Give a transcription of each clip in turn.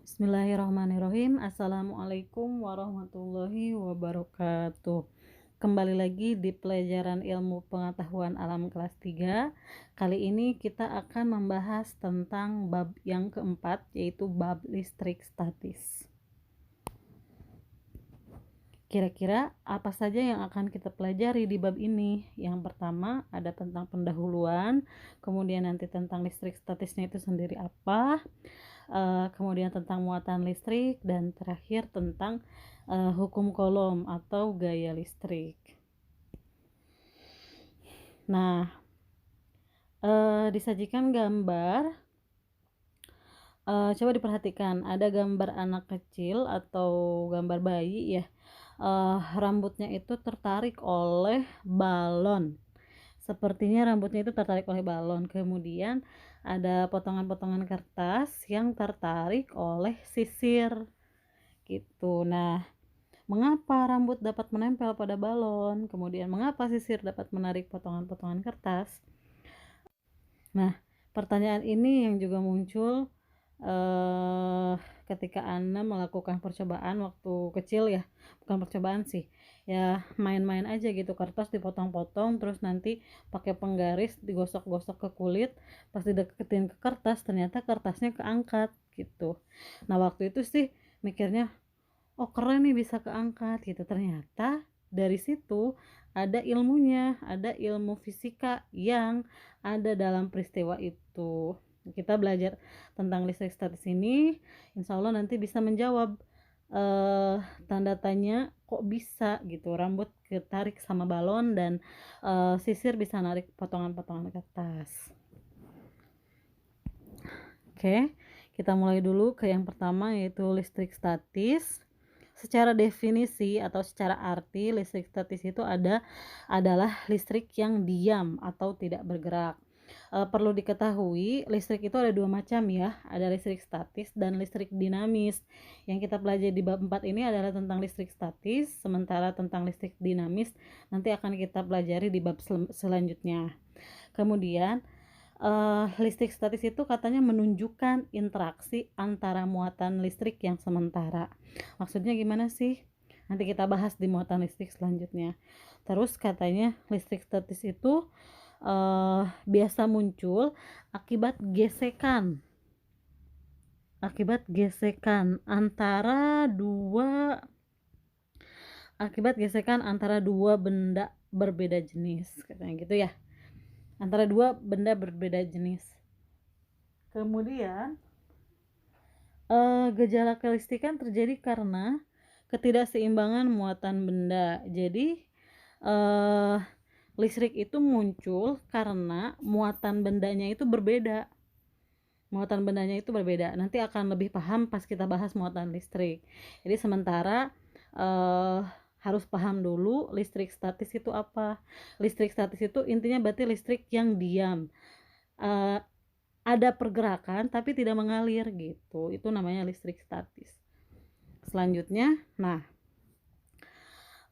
Bismillahirrahmanirrahim. Assalamualaikum warahmatullahi wabarakatuh. Kembali lagi di pelajaran ilmu pengetahuan alam kelas 3. Kali ini kita akan membahas tentang bab yang keempat, yaitu bab listrik statis. Kira-kira apa saja yang akan kita pelajari di bab ini? Yang pertama ada tentang pendahuluan, kemudian nanti tentang listrik statisnya itu sendiri apa, kemudian tentang muatan listrik, dan terakhir tentang hukum Coulomb atau gaya listrik. Nah, disajikan gambar, coba diperhatikan, ada gambar anak kecil atau gambar bayi ya, rambutnya itu tertarik oleh balon. Sepertinya rambutnya itu tertarik oleh balon. Kemudian ada potongan-potongan kertas yang tertarik oleh sisir gitu. Nah, mengapa rambut dapat menempel pada balon? Kemudian mengapa sisir dapat menarik potongan-potongan kertas? Nah, pertanyaan ini yang juga muncul ketika Anda melakukan percobaan waktu kecil ya. Bukan percobaan sih, ya main-main aja gitu, kertas dipotong-potong terus nanti pakai penggaris digosok-gosok ke kulit, pas dideketin ke kertas ternyata kertasnya keangkat gitu. Nah, waktu itu sih mikirnya, oh keren nih bisa keangkat gitu. Ternyata dari situ ada ilmunya, ada ilmu fisika yang ada dalam peristiwa itu. Kita belajar tentang listrik statis ini, insya Allah nanti bisa menjawab tanda tanya kok bisa gitu rambut ketarik sama balon dan sisir bisa narik potongan-potongan kertas. Oke, kita mulai dulu ke yang pertama, yaitu listrik statis. Secara definisi atau secara arti, listrik statis itu adalah listrik yang diam atau tidak bergerak. Perlu diketahui, listrik itu ada dua macam ya, ada listrik statis dan listrik dinamis. Yang kita pelajari di bab 4 ini adalah tentang listrik statis, sementara tentang listrik dinamis nanti akan kita pelajari di bab selanjutnya. Kemudian listrik statis itu katanya menunjukkan interaksi antara muatan listrik yang sementara. Maksudnya gimana sih? Nanti kita bahas di muatan listrik selanjutnya. Terus katanya listrik statis itu biasa muncul akibat gesekan antara dua benda berbeda jenis, katanya gitu ya, antara dua benda berbeda jenis. Kemudian gejala kelistrikan terjadi karena ketidakseimbangan muatan benda. Jadi listrik itu muncul karena muatan bendanya itu berbeda. Nanti akan lebih paham pas kita bahas muatan listrik. Jadi sementara harus paham dulu listrik statis itu apa. Listrik statis itu intinya berarti listrik yang diam, ada pergerakan tapi tidak mengalir gitu, itu namanya listrik statis. Selanjutnya, nah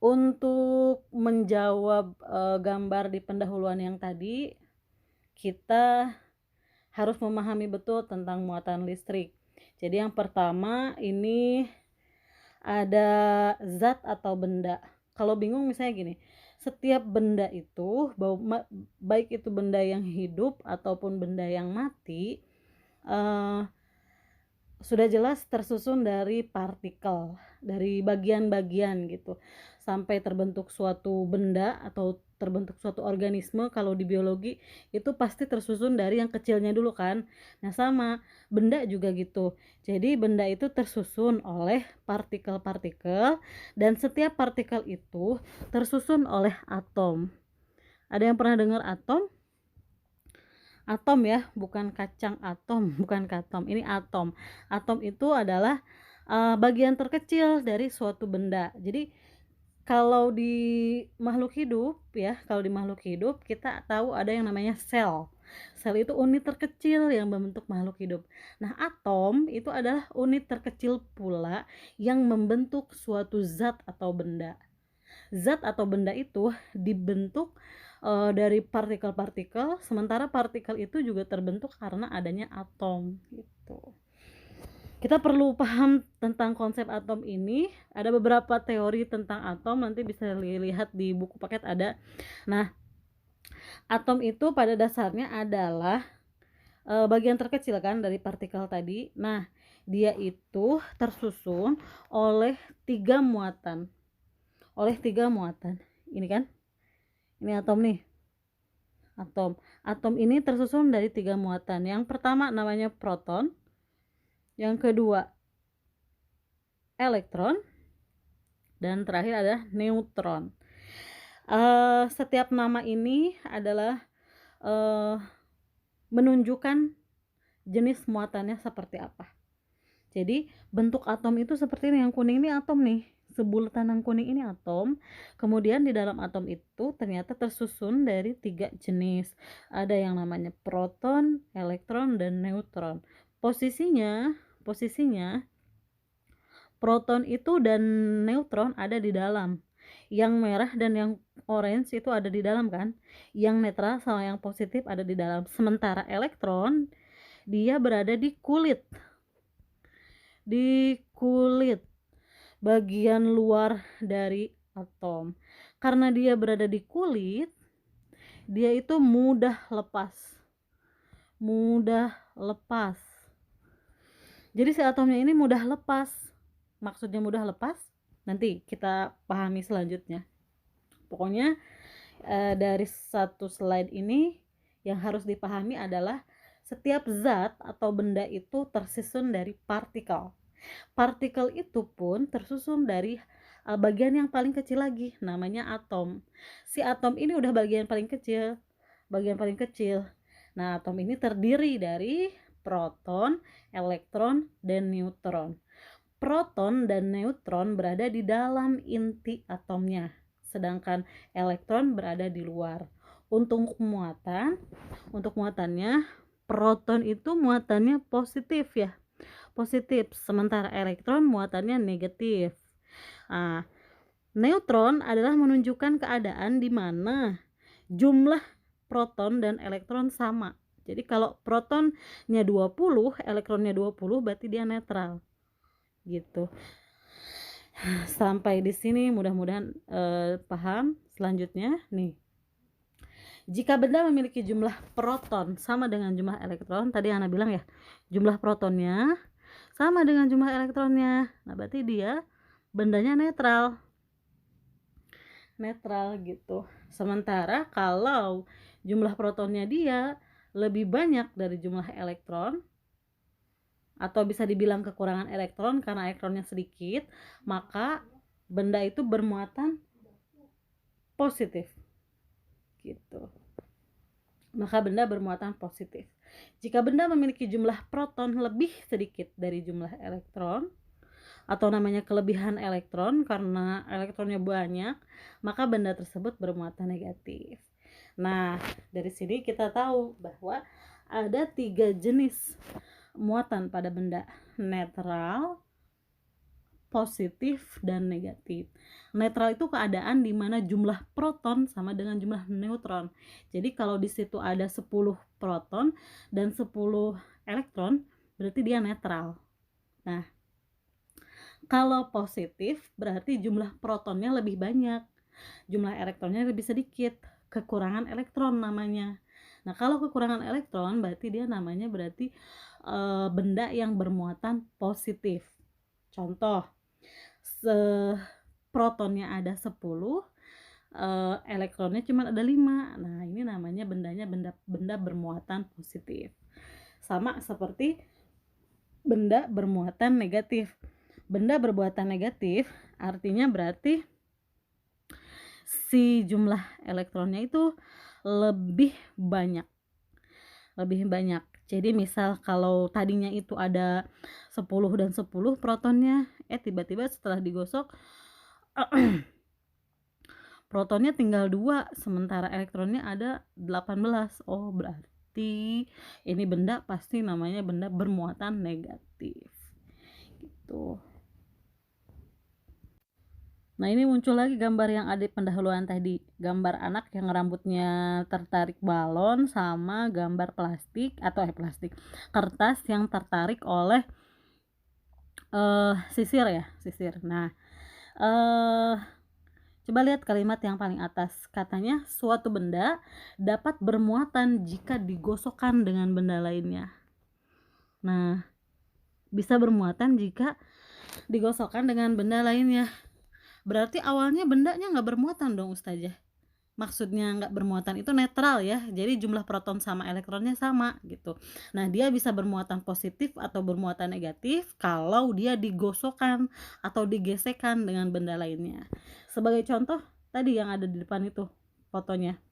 untuk menjawab gambar di pendahuluan yang tadi, kita harus memahami betul tentang muatan listrik. Jadi yang pertama ini ada zat atau benda. Kalau bingung misalnya gini, setiap benda itu, baik itu benda yang hidup ataupun benda yang mati, sudah jelas tersusun dari partikel, dari bagian-bagian gitu, sampai terbentuk suatu benda atau terbentuk suatu organisme. Kalau di biologi itu pasti tersusun dari yang kecilnya dulu kan. Nah, sama benda juga gitu. Jadi benda itu tersusun oleh partikel-partikel, dan setiap partikel itu tersusun oleh atom. Ada yang pernah dengar atom? Atom ya, bukan kacang atom, bukan katom, ini atom. Atom itu adalah bagian terkecil dari suatu benda. Jadi kalau di makhluk hidup kita tahu ada yang namanya sel. Sel itu unit terkecil yang membentuk makhluk hidup. Nah, atom itu adalah unit terkecil pula yang membentuk suatu zat atau benda. Zat atau benda itu dibentuk dari partikel-partikel, sementara partikel itu juga terbentuk karena adanya atom gitu. Kita perlu paham tentang konsep atom ini, ada beberapa teori tentang atom, nanti bisa dilihat di buku paket ada. Nah, atom itu pada dasarnya adalah bagian terkecil kan dari partikel tadi. Nah, dia itu tersusun oleh tiga muatan. Ini kan, ini atom nih. Atom ini tersusun dari tiga muatan. Yang pertama namanya proton, yang kedua elektron, dan terakhir ada neutron. Setiap nama ini adalah menunjukkan jenis muatannya seperti apa. Jadi bentuk atom itu seperti ini, yang kuning ini atom nih, sebulatan yang kuning ini atom. Kemudian di dalam atom itu ternyata tersusun dari tiga jenis, ada yang namanya proton, elektron, dan neutron. Posisinya proton itu dan neutron ada di dalam, yang merah dan yang orange itu ada di dalam kan, yang netral sama yang positif ada di dalam. Sementara elektron dia berada di kulit bagian luar dari atom. Karena dia berada di kulit, dia itu mudah lepas. Jadi si atomnya ini mudah lepas. Maksudnya mudah lepas, nanti kita pahami selanjutnya. Pokoknya dari satu slide ini yang harus dipahami adalah setiap zat atau benda itu tersusun dari partikel. Partikel itu pun tersusun dari bagian yang paling kecil lagi, namanya atom. Si atom ini udah bagian paling kecil. Nah, atom ini terdiri dari proton, elektron, dan neutron. Proton dan neutron berada di dalam inti atomnya, sedangkan elektron berada di luar. Untuk muatannya, proton itu muatannya positif ya, sementara elektron muatannya negatif. Nah, neutron adalah menunjukkan keadaan di mana jumlah proton dan elektron sama. Jadi kalau protonnya 20, elektronnya 20, berarti dia netral. Gitu. Sampai di sini mudah-mudahan paham. Selanjutnya nih, jika benda memiliki jumlah proton sama dengan jumlah elektron, tadi Ana bilang ya, jumlah protonnya sama dengan jumlah elektronnya, nah berarti dia bendanya netral gitu. Sementara kalau jumlah protonnya dia lebih banyak dari jumlah elektron, atau bisa dibilang kekurangan elektron karena elektronnya sedikit, maka benda itu bermuatan positif gitu. Jika benda memiliki jumlah proton lebih sedikit dari jumlah elektron, atau namanya kelebihan elektron karena elektronnya banyak, maka benda tersebut bermuatan negatif. Nah, dari sini kita tahu bahwa ada 3 jenis muatan pada benda: netral, positif, dan negatif. Netral itu keadaan di mana jumlah proton sama dengan jumlah neutron. Jadi kalau di situ ada 10 proton dan 10 elektron, berarti dia netral. Nah, kalau positif berarti jumlah protonnya lebih banyak, jumlah elektronnya lebih sedikit, kekurangan elektron namanya. Nah, kalau kekurangan elektron berarti dia namanya benda yang bermuatan positif. Contoh, protonnya ada 10, elektronnya cuma ada 5. Nah, ini namanya benda bermuatan positif. Sama seperti benda bermuatan negatif. Benda bermuatan negatif artinya berarti si jumlah elektronnya itu lebih banyak. Jadi misal kalau tadinya itu ada 10 dan 10 protonnya, tiba-tiba setelah digosok protonnya tinggal 2, sementara elektronnya ada 18. Oh, berarti ini benda pasti namanya benda bermuatan negatif gitu. Nah, ini muncul lagi gambar yang ada di pendahuluan tadi, gambar anak yang rambutnya tertarik balon, sama gambar kertas yang tertarik oleh sisir ya, sisir. Nah, eee, coba lihat kalimat yang paling atas, katanya suatu benda dapat bermuatan jika digosokkan dengan benda lainnya. Nah, bisa bermuatan jika digosokkan dengan benda lainnya. Berarti awalnya bendanya nggak bermuatan dong Ustazah? Maksudnya nggak bermuatan itu netral ya, jadi jumlah proton sama elektronnya sama gitu. Nah, dia bisa bermuatan positif atau bermuatan negatif kalau dia digosokkan atau digesekkan dengan benda lainnya. Sebagai contoh tadi yang ada di depan itu fotonya,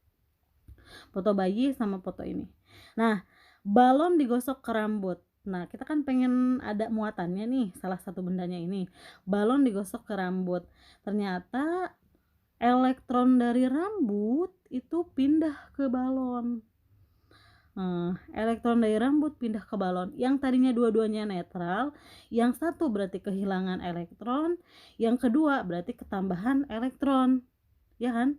foto bayi sama foto ini. Nah, balon digosok ke rambut. Nah, kita kan pengen ada muatannya nih, salah satu bendanya ini. Balon digosok ke rambut. Ternyata elektron dari rambut itu pindah ke balon. Elektron dari rambut pindah ke balon. Yang tadinya dua-duanya netral, yang satu berarti kehilangan elektron, yang kedua berarti ketambahan elektron. Ya kan?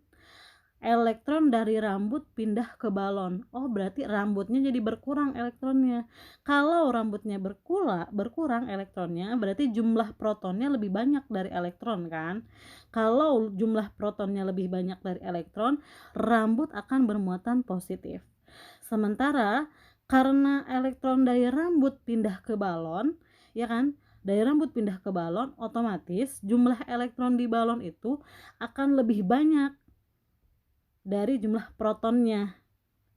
Elektron dari rambut pindah ke balon. Oh, berarti rambutnya jadi berkurang elektronnya. Kalau rambutnya berkurang elektronnya, berarti jumlah protonnya lebih banyak dari elektron kan? Kalau jumlah protonnya lebih banyak dari elektron, rambut akan bermuatan positif. Sementara karena elektron dari rambut pindah ke balon, ya kan? Dari rambut pindah ke balon, otomatis jumlah elektron di balon itu akan lebih banyak dari jumlah protonnya.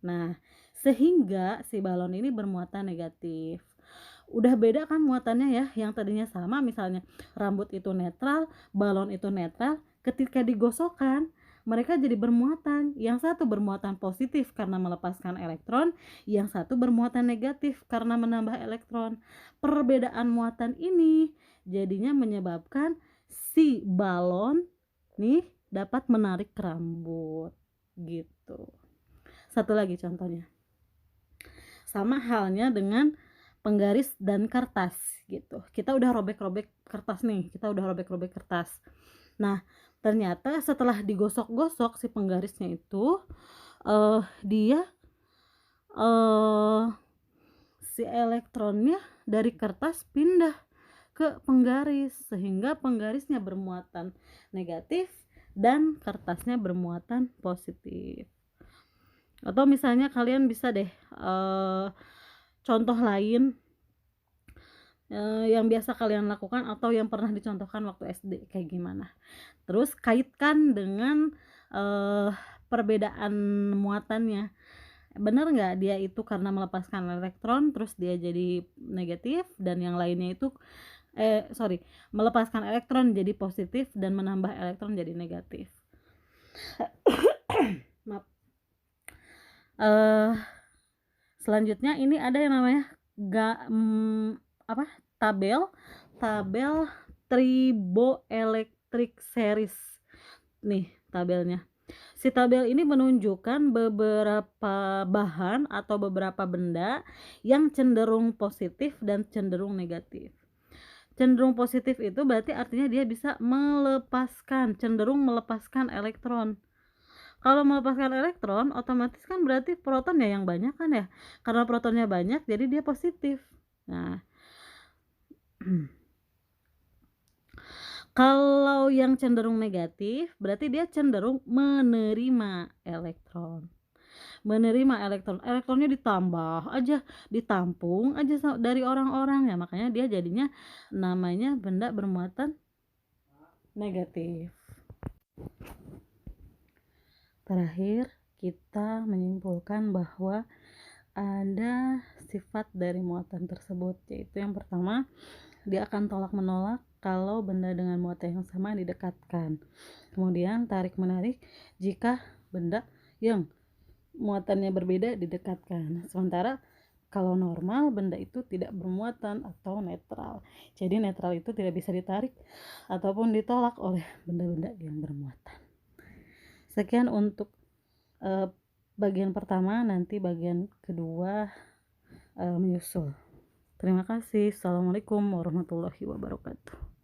Nah, sehingga si balon ini bermuatan negatif. Udah beda kan muatannya ya, yang tadinya sama misalnya rambut itu netral, balon itu netral, ketika digosokkan mereka jadi bermuatan. Yang satu bermuatan positif karena melepaskan elektron, yang satu bermuatan negatif karena menambah elektron. Perbedaan muatan ini jadinya menyebabkan si balon nih dapat menarik rambut gitu. Satu lagi contohnya, sama halnya dengan penggaris dan kertas gitu. Kita udah robek-robek kertas nih, Nah, ternyata setelah digosok-gosok si penggarisnya itu, dia eh si elektronnya dari kertas pindah ke penggaris sehingga penggarisnya bermuatan negatif dan kertasnya bermuatan positif. Atau misalnya kalian bisa deh contoh lain yang biasa kalian lakukan atau yang pernah dicontohkan waktu SD kayak gimana. Terus kaitkan dengan perbedaan muatannya. Bener nggak dia itu karena melepaskan elektron terus dia jadi negatif, dan yang lainnya itu melepaskan elektron jadi positif dan menambah elektron jadi negatif. Maaf. Selanjutnya ini ada yang namanya tabel triboelectric series. Nih tabelnya. Si tabel ini menunjukkan beberapa bahan atau beberapa benda yang cenderung positif dan cenderung negatif. Cenderung positif itu berarti artinya dia bisa cenderung melepaskan elektron. Kalau melepaskan elektron, otomatis kan berarti protonnya yang banyak kan ya. Karena protonnya banyak, jadi dia positif. Nah, kalau yang cenderung negatif, berarti dia cenderung menerima elektron. Elektronnya ditambah aja, ditampung aja dari orang-orang ya, makanya dia jadinya namanya benda bermuatan negatif. Terakhir, kita menyimpulkan bahwa ada sifat dari muatan tersebut, yaitu yang pertama, dia akan tolak menolak kalau benda dengan muatan yang sama didekatkan. Kemudian tarik-menarik jika benda yang muatannya berbeda didekatkan. Sementara kalau normal benda itu tidak bermuatan atau netral. Jadi netral itu tidak bisa ditarik ataupun ditolak oleh benda-benda yang bermuatan. Sekian untuk bagian pertama, nanti bagian kedua menyusul. Terima kasih. Assalamualaikum warahmatullahi wabarakatuh.